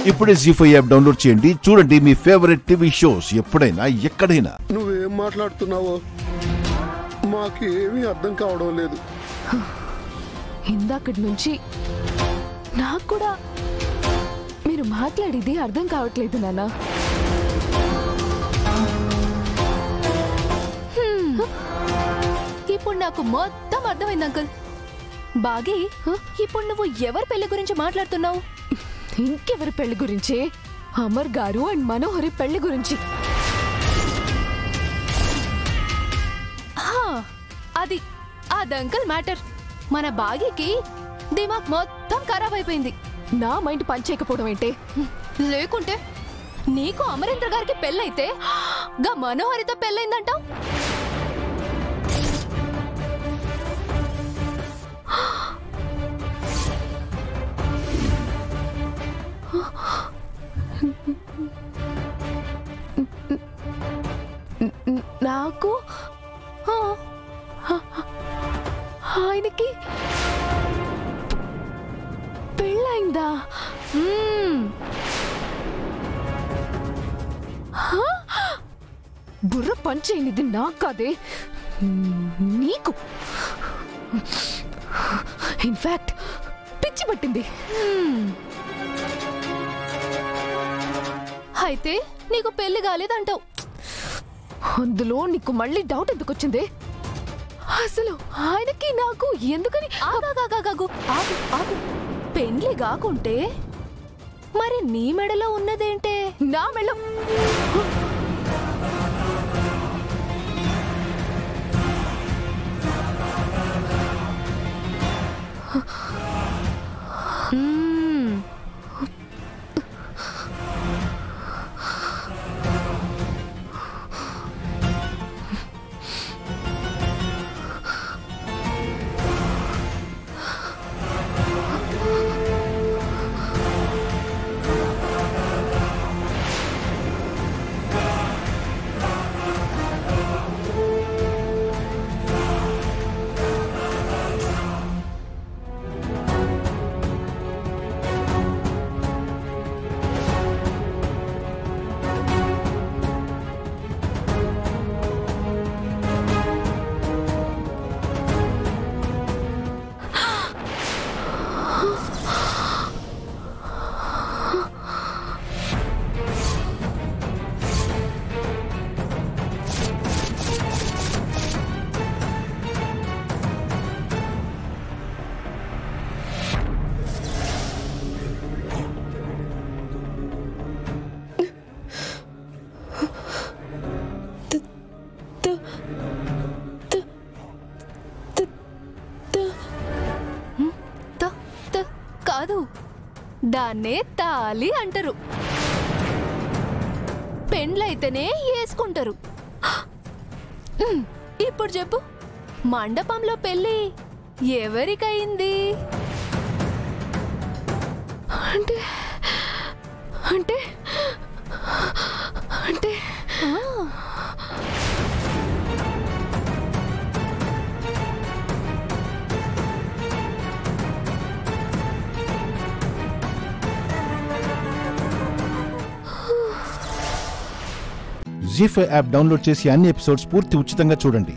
ఇప్పుడే జీ5 app download చేయండి. చూడండి మీ ఫేవరెట్ టీవీ షోస్ ఎప్పుడైనా ఎక్కడైనా. నువ్వేం మాట్లాడుతున్నావో మాకేమీ అర్థం కావడం లేదు. ఇందాకటి నుంచి నాకు కూడా మీరు మాట్లాడేది అర్థం కావట్లేదు నాన్న. ఇప్పుడు నాకు మొత్తం అర్థమైంది అంకుల్. బాగి, ఇప్పుడు నువ్వు ఎవరి పెళ్లి గురించి మాట్లాడుతున్నావు? ఇంకెవరి పెళ్లి గురించి? అమర్ గారు అండ్ మనోహరి పెళ్లి గురించి. అది అంకుల్ మ్యాటర్. మన బాగికి దిమాగ్ మొత్తం ఖరాబ్ అయిపోయింది. నా మైండ్ పనిచేయకపోవడం ఏంటి? లేకుంటే నీకు అమరేంద్ర గారికి పెళ్ళైతే గా మనోహరితో పెళ్ళైందంటావు. నాకు ఆయనకి పెళ్ళైందా? బుర్ర పంచేయనిది నాకు కాదే, నీకు. ఇన్ఫాక్ట్ పిచ్చి పట్టింది. అయితే నీకు పెళ్లి కాలేదంటావు. అందులో నీకు మళ్ళీ డౌట్ ఎందుకు వచ్చింది? అసలు ఆయనకి నాకు ఎందుకని? ఆగు, పెళ్లి కాకుంటే మరి నీ మెడలో ఉన్నదేంటే? నా మెడలో కాదు, దాన్నే తాళి అంటారు. పెండ్లైతేనే వేసుకుంటారు. ఇప్పుడు చెప్పు, మండపంలో పెళ్లి ఎవరికయింది? అంటే అంటే అంటే జీ5 యాప్ డౌన్లోడ్ చేసి అన్ని ఎపిసోడ్స్ పూర్తి ఉచితంగా చూడండి.